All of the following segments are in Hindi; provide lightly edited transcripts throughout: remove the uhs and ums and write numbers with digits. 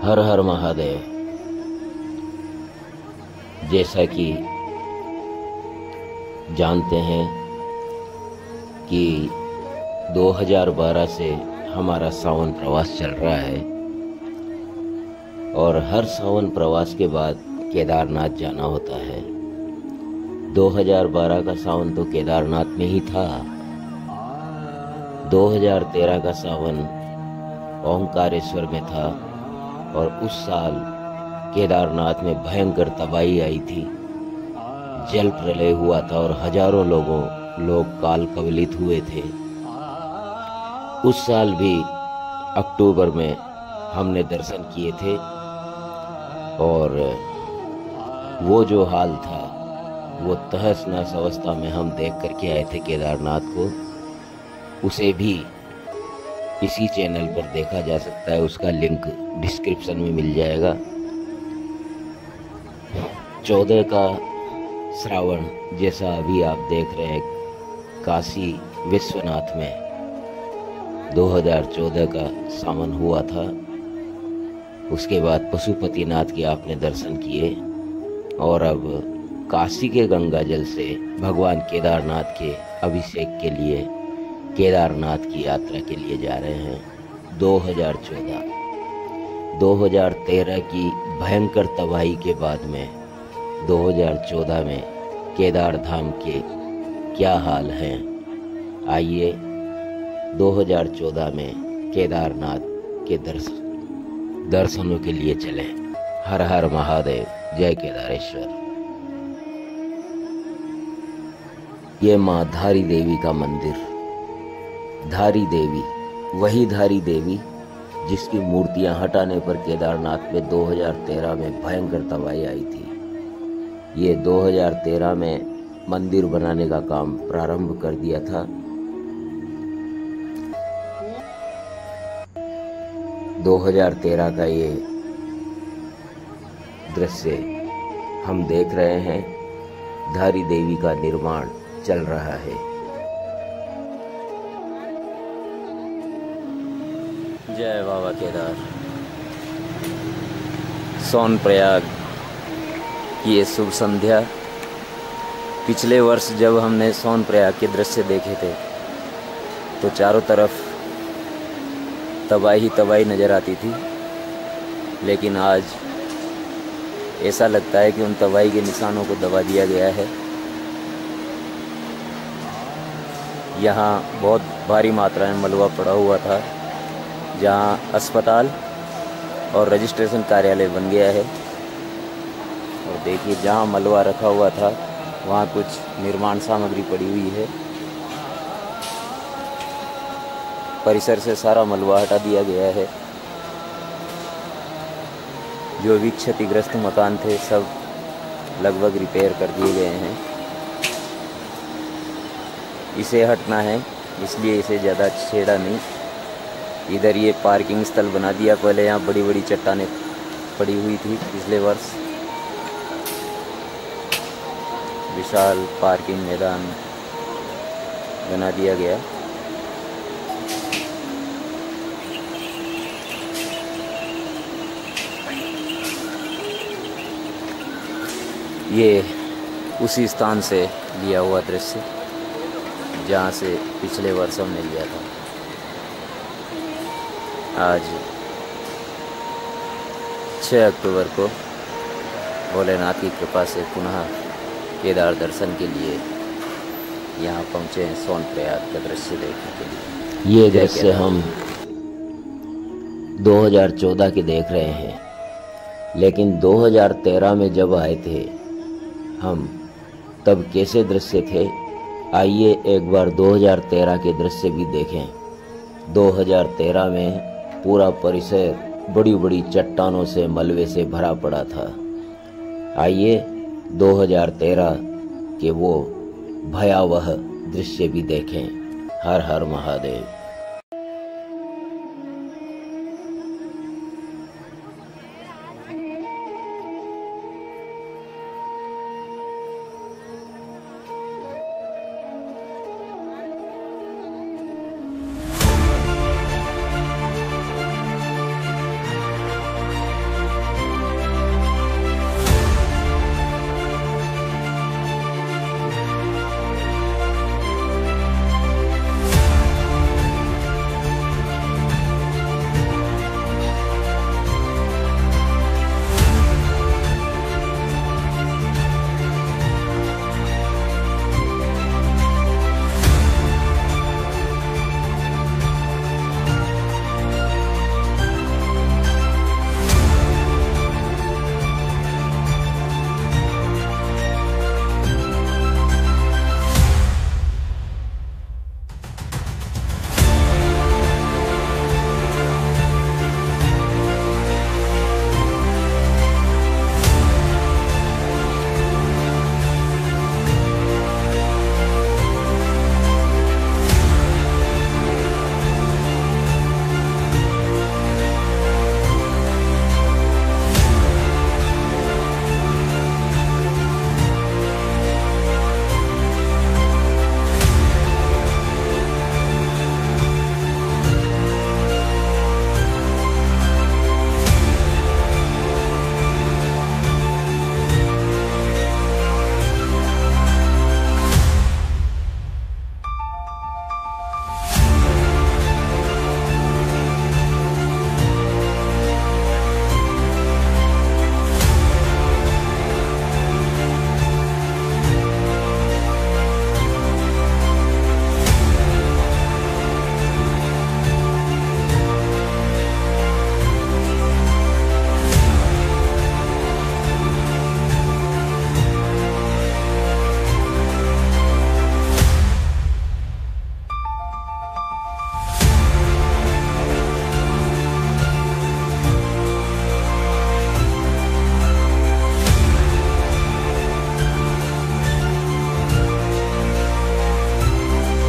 हर हर महादेव। जैसा कि जानते हैं कि 2012 से हमारा सावन प्रवास चल रहा है और हर सावन प्रवास के बाद केदारनाथ जाना होता है। 2012 का सावन तो केदारनाथ में ही था। 2013 का सावन ओंकारेश्वर में था और उस साल केदारनाथ में भयंकर तबाही आई थी। जल प्रलय हुआ था और हजारों लोग काल कवलित हुए थे। उस साल भी अक्टूबर में हमने दर्शन किए थे और वो जो हाल था वो तहस नहस अवस्था में हम देख करके आए थे केदारनाथ को। उसे भी इसी चैनल पर देखा जा सकता है, उसका लिंक डिस्क्रिप्शन में मिल जाएगा। 14 का श्रावण जैसा अभी आप देख रहे हैं काशी विश्वनाथ में 2014 का सावन हुआ था। उसके बाद पशुपतिनाथ के आपने दर्शन किए और अब काशी के गंगा जल से भगवान केदारनाथ के अभिषेक के लिए केदारनाथ की यात्रा के लिए जा रहे हैं। 2013 की भयंकर तबाही के बाद में 2014 में केदार धाम के क्या हाल हैं, आइए 2014 में केदारनाथ के दर्शनों के लिए चलें। हर हर महादेव, जय केदारेश्वर। ये माँ धारी देवी का मंदिर। धारी देवी, वही धारी देवी जिसकी मूर्तियां हटाने पर केदारनाथ में 2013 में भयंकर तबाही आई थी। ये 2013 में मंदिर बनाने का काम प्रारंभ कर दिया था। 2013 का ये दृश्य हम देख रहे हैं। धारी देवी का निर्माण चल रहा है। जय बाबा केदार। सोनप्रयाग की ये शुभ संध्या। पिछले वर्ष जब हमने सोनप्रयाग के दृश्य देखे थे तो चारों तरफ तबाही नज़र आती थी, लेकिन आज ऐसा लगता है कि उन तबाही के निशानों को दबा दिया गया है। यहाँ बहुत भारी मात्रा में मलबा पड़ा हुआ था, जहाँ अस्पताल और रजिस्ट्रेशन कार्यालय बन गया है। और देखिए जहाँ मलबा रखा हुआ था वहाँ कुछ निर्माण सामग्री पड़ी हुई है। परिसर से सारा मलबा हटा दिया गया है। जो भी क्षतिग्रस्त मकान थे सब लगभग रिपेयर कर दिए गए हैं। इसे हटना है, इसलिए इसे ज़्यादा छेड़ा नहीं। इधर ये पार्किंग स्थल बना दिया। पहले यहाँ बड़ी बड़ी चट्टानें पड़ी हुई थी पिछले वर्ष। विशाल पार्किंग मैदान बना दिया गया। ये उसी स्थान से लिया हुआ दृश्य जहाँ से पिछले वर्ष हमने लिया था। आज 6 अक्टूबर को भोलेनाथ की कृपा से पुनः केदार दर्शन के लिए यहाँ पहुँचे हैं सोनप्रयाग का दृश्य देखने के लिए। ये दृश्य हम 2014 के देख रहे हैं, लेकिन 2013 में जब आए थे हम तब कैसे दृश्य थे, आइए एक बार 2013 के दृश्य भी देखें। 2013 में पूरा परिसर बड़ी बड़ी चट्टानों से मलबे से भरा पड़ा था। आइए 2013 के वो भयावह दृश्य भी देखें। हर हर महादेव।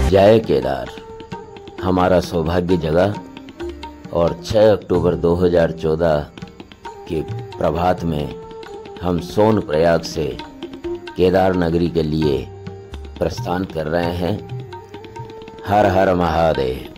जय केदार हमारा सौभाग्य जगा और 6 अक्टूबर 2014 के प्रभात में हम सोनप्रयाग से केदार नगरी के लिए प्रस्थान कर रहे हैं। हर हर महादेव।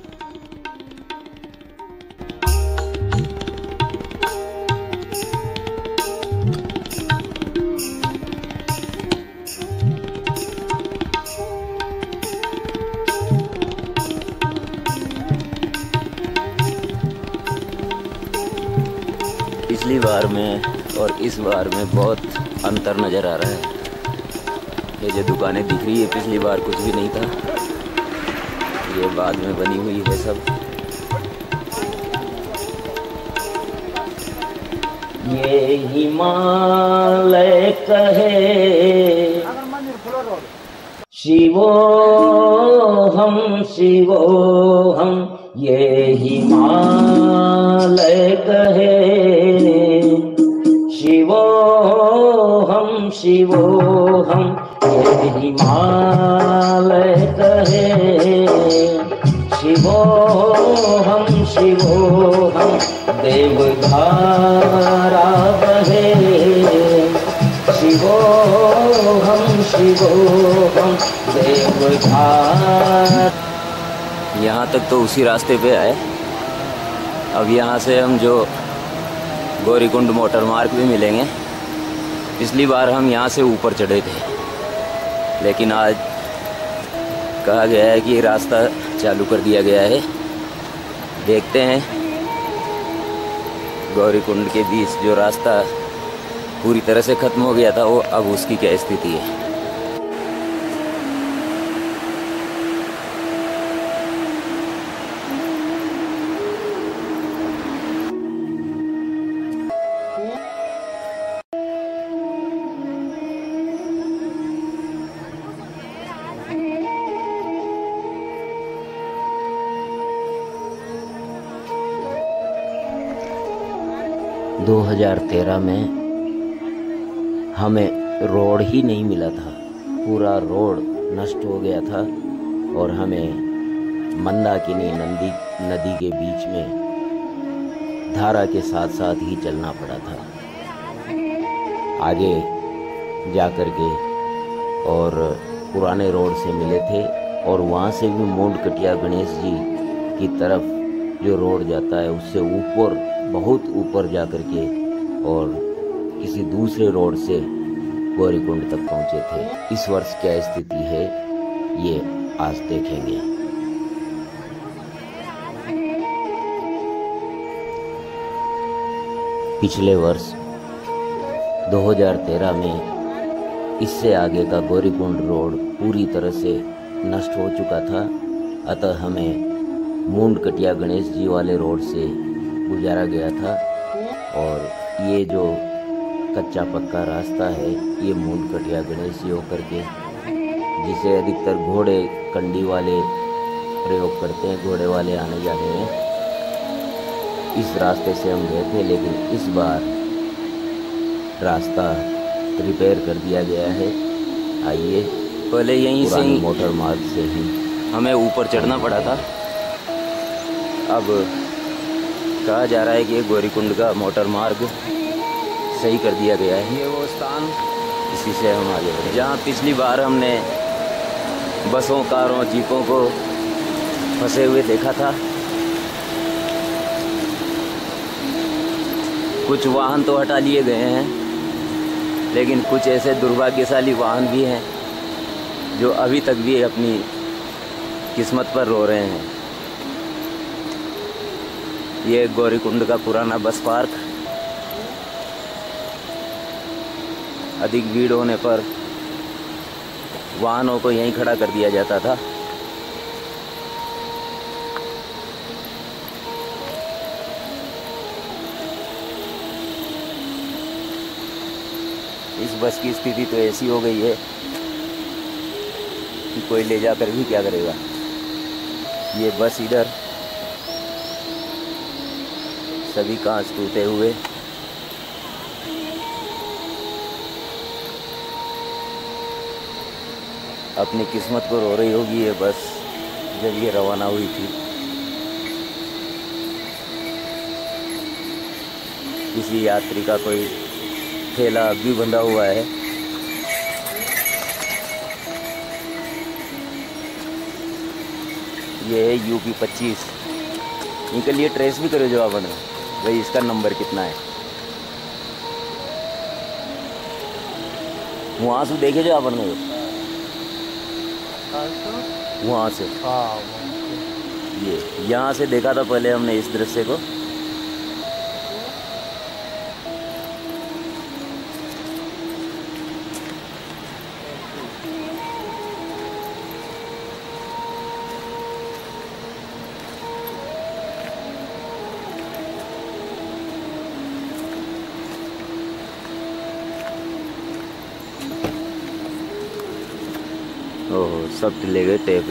पिछली बार में और इस बार में बहुत अंतर नज़र आ रहा है। ये जो दुकानें दिख रही है पिछली बार कुछ भी नहीं था, ये बाद में बनी हुई है सब। ये हिमालय कहे शिवोहम, ये हिमालय कहे शिवोहम, ये हिमालय कहे शिवोहम, देवधारा बहे शिवोहम, देवधारा। यहाँ तक तो उसी रास्ते पे आए। अब यहाँ से हम जो गौरीकुंड मोटर मार्ग भी मिलेंगे। पिछली बार हम यहाँ से ऊपर चढ़े थे, लेकिन आज कहा गया है कि रास्ता चालू कर दिया गया है। देखते हैं गौरीकुंड के बीच जो रास्ता पूरी तरह से ख़त्म हो गया था वो अब उसकी क्या स्थिति है। – 2013 में हमें रोड ही नहीं मिला था, पूरा रोड नष्ट हो गया था और हमें मंदाकिनी नदी के बीच में धारा के साथ साथ ही चलना पड़ा था आगे जाकर के। और पुराने रोड से मिले थे और वहाँ से भी मूंडकटिया गणेश जी की तरफ जो रोड जाता है उससे ऊपर, बहुत ऊपर जाकर के और किसी दूसरे रोड से गौरीकुंड तक पहुंचे थे। इस वर्ष क्या स्थिति है ये आज देखेंगे। पिछले वर्ष 2013 में इससे आगे का गौरीकुंड रोड पूरी तरह से नष्ट हो चुका था, अतः हमें मूंडकटिया गणेश जी वाले रोड से गुजारा गया था। और ये जो कच्चा पक्का रास्ता है ये मूंडकटिया गणेश जी होकर के, जिसे अधिकतर घोड़े कंडी वाले प्रयोग करते हैं, घोड़े वाले आने जाने में, इस रास्ते से हम गए थे। लेकिन इस बार रास्ता रिपेयर कर दिया गया है। आइए, पहले यहीं से मोटर मार्ग से ही हमें ऊपर चढ़ना पड़ा था। अब कहा जा रहा है कि गौरीकुंड का मोटर मार्ग सही कर दिया गया है। ये वो स्थान, इसी से हम आगे बढ़े जहाँ पिछली बार हमने बसों, कारों, जीपों को फंसे हुए देखा था। कुछ वाहन तो हटा लिए गए हैं, लेकिन कुछ ऐसे दुर्भाग्यशाली वाहन भी हैं जो अभी तक भी अपनी किस्मत पर रो रहे हैं। ये गौरीकुंड का पुराना बस पार्क, अधिक भीड़ होने पर वाहनों को यहीं खड़ा कर दिया जाता था। इस बस की स्थिति तो ऐसी हो गई है कि कोई ले जाकर भी क्या करेगा। ये बस इधर सभी कांच टूटे हुए, अपनी किस्मत को रो रही होगी ये बस। जब ये रवाना हुई थी। किसी यात्री का कोई ठेला अब भी बंधा हुआ है। ये है यूपी 25। इनके लिए ट्रेस भी करो जो अपन भाई इसका नंबर कितना है। वहाँ से देखे जो अपन ने वहाँ से ये यहाँ से देखा था पहले हमने इस दृश्य को। ओह सब ले गए टेप।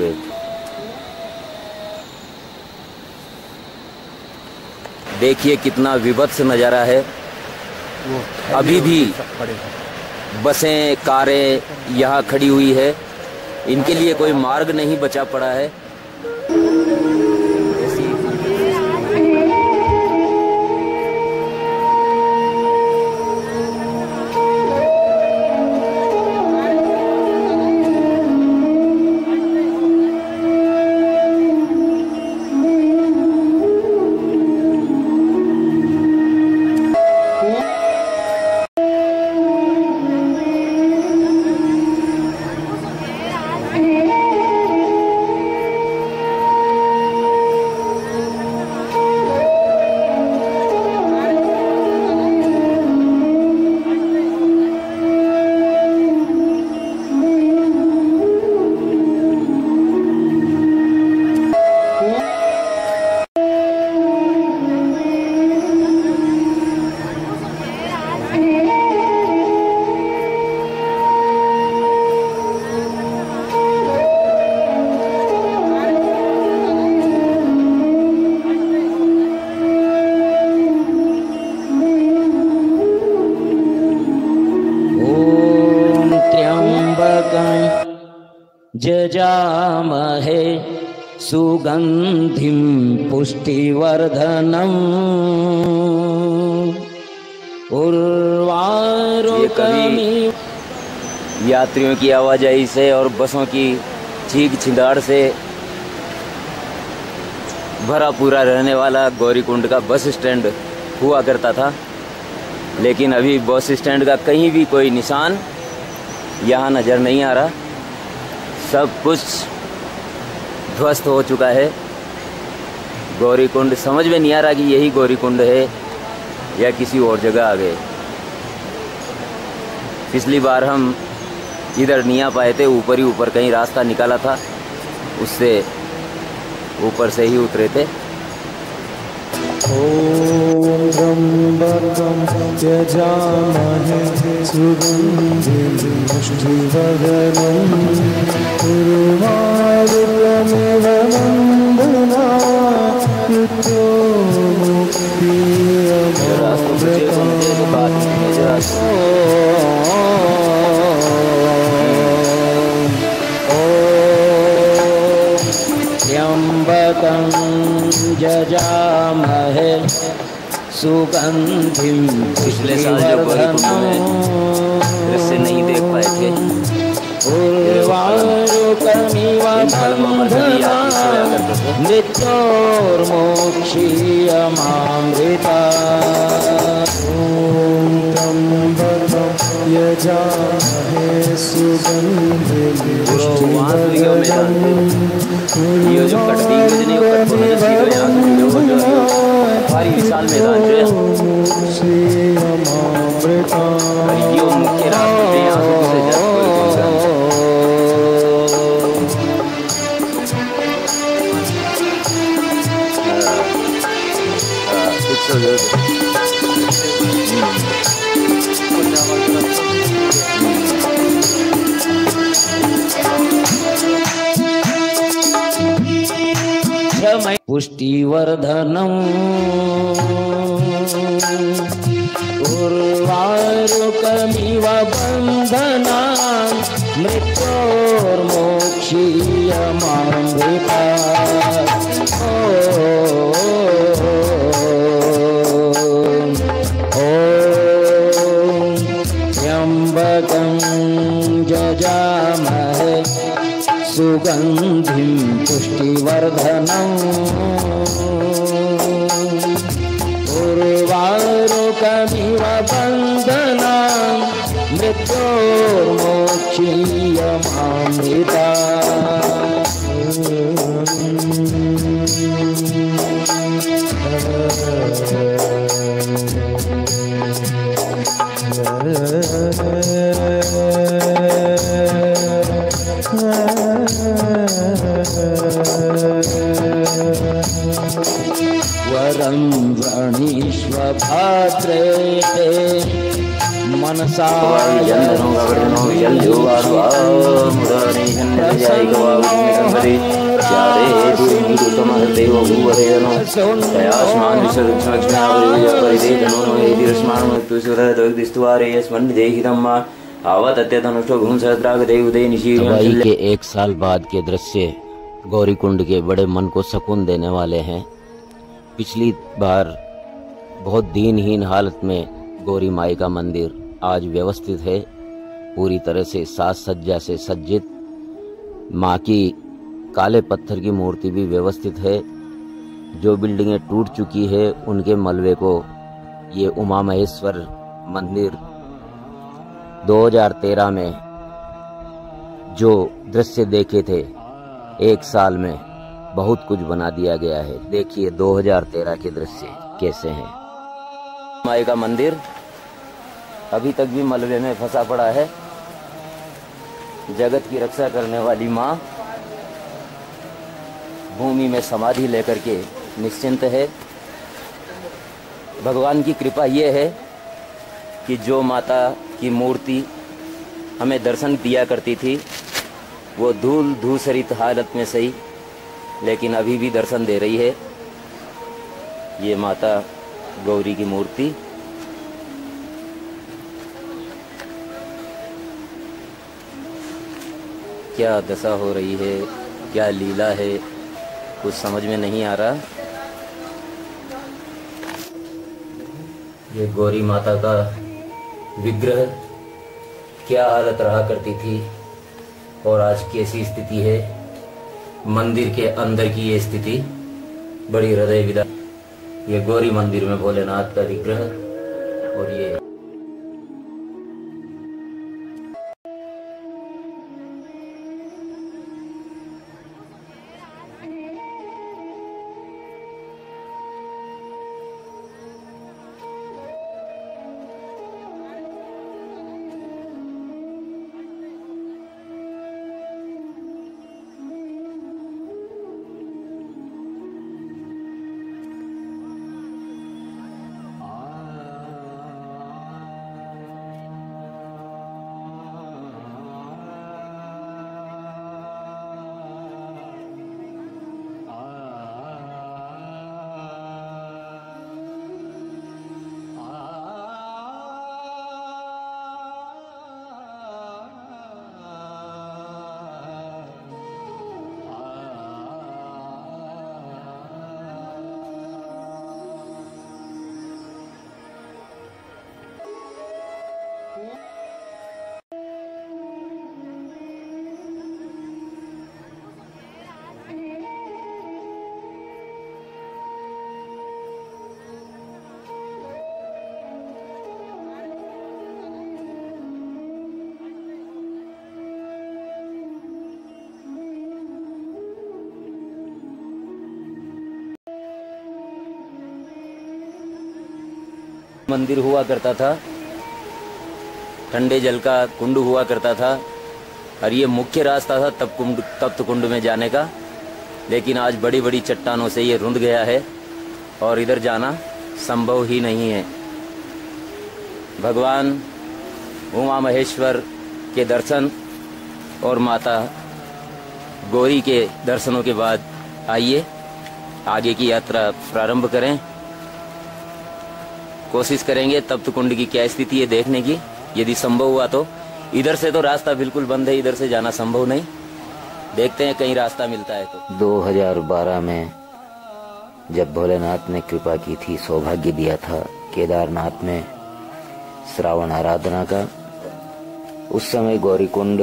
देखिए कितना विभत्स नज़ारा है। अभी भी बसें कारें यहाँ खड़ी हुई है। इनके लिए कोई मार्ग नहीं बचा पड़ा है। जजामहे सुगंधिं पुष्टिवर्धनम् उर्वारुकमिव। यात्रियों की आवाजाही से और बसों की चीख छिंदाड़ से भरा पूरा रहने वाला गौरीकुंड का बस स्टैंड हुआ करता था, लेकिन अभी बस स्टैंड का कहीं भी कोई निशान यहाँ नज़र नहीं आ रहा। सब कुछ ध्वस्त हो चुका है। गौरीकुंड समझ में नहीं आ रहा कि यही गौरीकुंड है या किसी और जगह आ गए। पिछली बार हम इधर नहीं आ पाए थे, ऊपर ही ऊपर कहीं रास्ता निकाला था, उससे ऊपर से ही उतरे थे। ओम त्र्यंबकं यजामहे सुगंधिं पुष्टिवर्धनम् उर्वारुकमिव बन्धनात् त्र्यंबकं जजामहे सुगंधिं पिछले साल जो गौरीकुंड में दृश्य नहीं देख पाए थे, उर्वारुकमिव बन्धनात् मृत्योर्मोक्षीयमामृतात्। ओम त्र्यंबकं यजामहे सुगंधिं पुष्टिवर्धनम् ये जो कटती योजना है कट होने से यहाँ से जुड़े हो जो भारी विशाल मैदान जो है ये मुख्य रास्ते थे यहाँ से जब पुष्टिवर्धनम् उर्वारुकमिव बन्धनात् मृत्योर्मोक्षीयमामृतात्। सुगन्धिं पुष्टिवर्धनम् उर्वारुकमिव बन्धनान् मृत्योर्मोक्षीयमामृता वरं वृणीष्व भद्रे ते मनसा तबाही के 1 साल बाद के दृश्य गौरीकुंड के बड़े मन को सुकून देने वाले हैं। पिछली बार बहुत दीनहीन हालत में गौरी माई का मंदिर आज व्यवस्थित है, पूरी तरह से साज सज्जा से सज्जित। माँ की काले पत्थर की मूर्ति भी व्यवस्थित है। जो बिल्डिंगें टूट चुकी है उनके मलबे को ये उमा महेश्वर मंदिर 2013 में जो दृश्य देखे थे 1 साल में बहुत कुछ बना दिया गया है। देखिए 2013 के दृश्य कैसे हैं। माई का मंदिर अभी तक भी मलबे में फंसा पड़ा है। जगत की रक्षा करने वाली माँ भूमि में समाधि लेकर के निश्चिंत है। भगवान की कृपा ये है कि जो माता की मूर्ति हमें दर्शन दिया करती थी वो धूल धूसरित हालत में सही, लेकिन अभी भी दर्शन दे रही है। ये माता गौरी की मूर्ति क्या दशा हो रही है, क्या लीला है, कुछ समझ में नहीं आ रहा। ये गौरी माता का विग्रह क्या हालत रहा करती थी और आज कैसी स्थिति है। मंदिर के अंदर की ये स्थिति बड़ी हृदय विदा। ये गौरी मंदिर में भोलेनाथ का विग्रह और ये मंदिर हुआ करता था, ठंडे जल का कुंड हुआ करता था और ये मुख्य रास्ता था तप्त कुंड में जाने का। लेकिन आज बड़ी बड़ी चट्टानों से ये रुंध गया है और इधर जाना संभव ही नहीं है। भगवान उमा महेश्वर के दर्शन और माता गौरी के दर्शनों के बाद आइए आगे की यात्रा प्रारंभ करें। कोशिश करेंगे तप्त कुंड की क्या स्थिति है देखने की। यदि संभव हुआ तो इधर से तो रास्ता बिल्कुल बंद है, इधर से जाना संभव नहीं। देखते हैं कहीं रास्ता मिलता है तो। 2012 में जब भोलेनाथ ने कृपा की थी, सौभाग्य दिया था केदारनाथ में श्रावण आराधना का, उस समय गौरीकुंड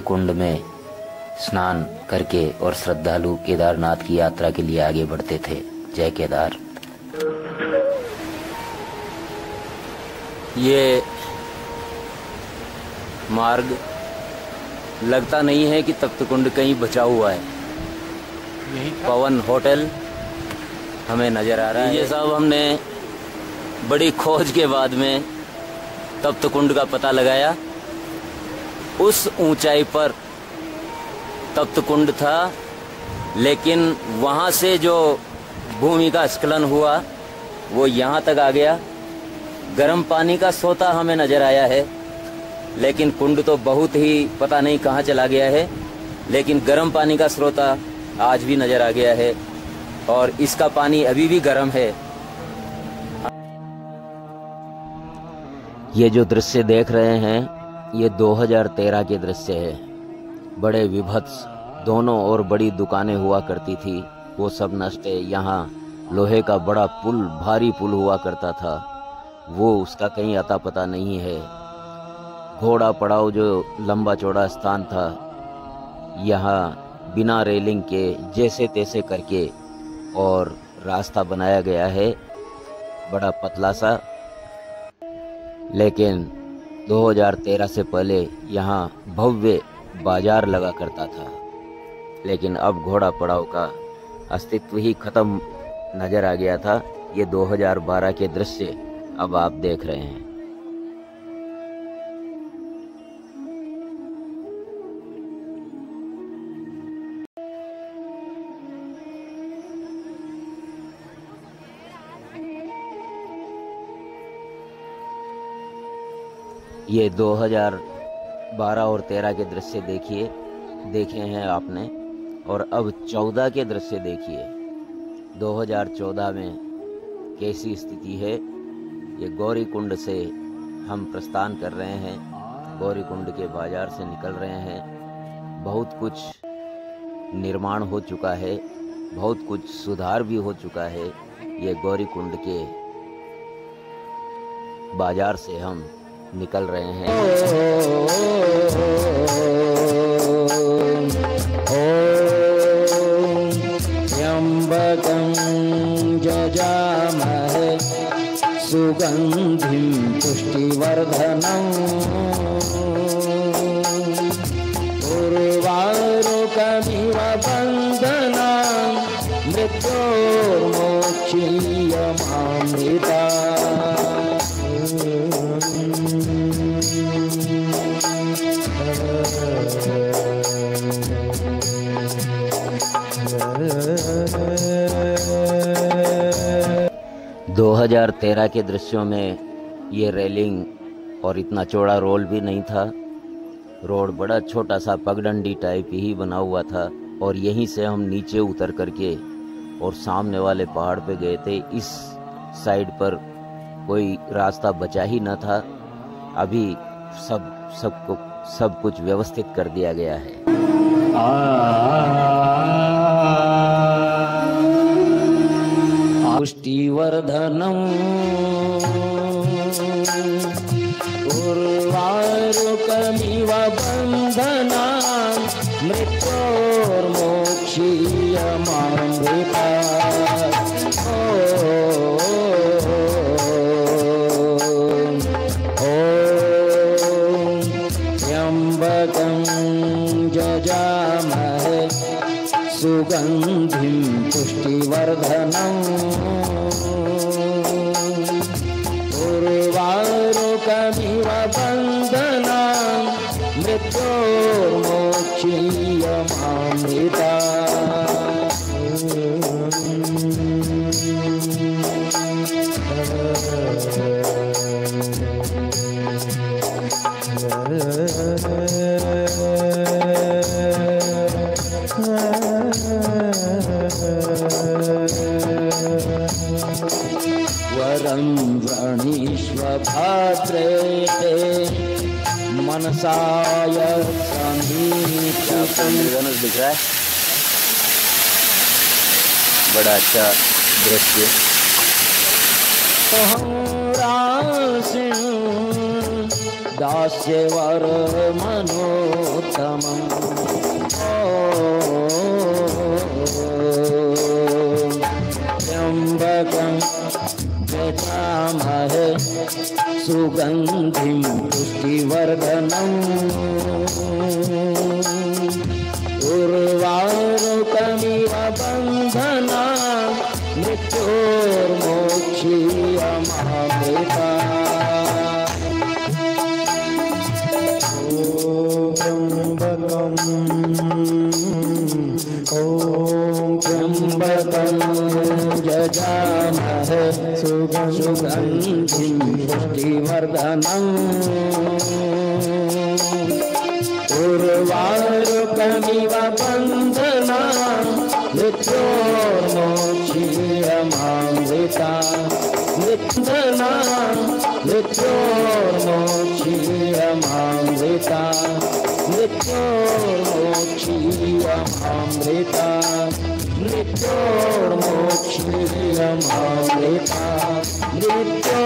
कुंड में स्नान करके और श्रद्धालु केदारनाथ की यात्रा के लिए आगे बढ़ते थे। जय केदार। ये मार्ग लगता नहीं है कि तप्त कुंड कहीं बचा हुआ है। पवन होटल हमें नजर आ रहा है। ये सब हमने बड़ी खोज के बाद में तप्त कुंड का पता लगाया। उस ऊंचाई पर तप्त कुंड था, लेकिन वहां से जो भूमि का स्खलन हुआ वो यहाँ तक आ गया। गर्म पानी का सोता हमें नजर आया है, लेकिन कुंड तो बहुत ही पता नहीं कहाँ चला गया है। लेकिन गर्म पानी का स्रोता आज भी नजर आ गया है और इसका पानी अभी भी गर्म है। ये जो दृश्य देख रहे हैं ये 2013 के दृश्य है। बड़े विभत्स दोनों ओर बड़ी दुकानें हुआ करती थी, वो सब नष्ट है। यहाँ लोहे का बड़ा पुल, भारी पुल हुआ करता था, वो उसका कहीं अता पता नहीं है। घोड़ा पड़ाव जो लंबा चौड़ा स्थान था, यहाँ बिना रेलिंग के जैसे तैसे करके और रास्ता बनाया गया है, बड़ा पतला सा। लेकिन 2013 से पहले यहाँ भव्य बाजार लगा करता था, लेकिन अब घोड़ा पड़ाव का अस्तित्व ही खत्म नजर आ गया था। ये 2012 के दृश्य अब आप देख रहे हैं। ये 2012 और 13 के दृश्य देखे हैं आपने, और अब 14 के दृश्य देखिए। 2014 में कैसी स्थिति है। ये गौरी कुंड से हम प्रस्थान कर रहे हैं, गौरी कुंड के बाजार से निकल रहे हैं। बहुत कुछ निर्माण हो चुका है, बहुत कुछ सुधार भी हो चुका है। ये गौरी कुंड के बाजार से हम निकल रहे हैं। त्र्यंबकं यजामहे सुगंधिं पुष्टिवर्धनम् उर्वारुकमिव बन्धनान् मृत्योर्मोक्षीयमामृता। 2013 के दृश्यों में ये रेलिंग और इतना चौड़ा रोड भी नहीं था। रोड बड़ा छोटा सा पगडंडी टाइप ही बना हुआ था, और यहीं से हम नीचे उतर करके और सामने वाले पहाड़ पे गए थे। इस साइड पर कोई रास्ता बचा ही न था। अभी सब कुछ व्यवस्थित कर दिया गया है। पुष्टिवर्धनम् उर्वारुकमिव बन्धनान् मृत्योर्मोक्षीयमामृता। त्र्यंबकं यजामहे सुगंधिं पुष्टिवर्धनम् उर्वारुकमिव बन्धनान् मृत्योर्मोक्षीयमामृता। वरं वृणीष्व भाद्रे ते मनसाय समीक्षकं। धनुष दिख रहा है, बड़ा अच्छा दृश्य। अहं रासिं दास्यवर मनोत्तमम् त्र्यम्बकं यजामहे सुगन्धिं पुष्टिवर्धनम् उर्वारुकमिव बन्धनान् मृत्योर्मोक्षीयमामृता त्र्यम्बकं यजामहे सुगन्धिं पुष्टिवर्धनम् उर्वारुकमिव बन्धनान् मृत्योर्मोक्षीयमामृता मृत्योर्मोक्षीयमामृता मृत्योर्मोक्षीयमामृता मृत्योर्मोक्षीयमामृता मृत्योर्मोक्षीयमामृता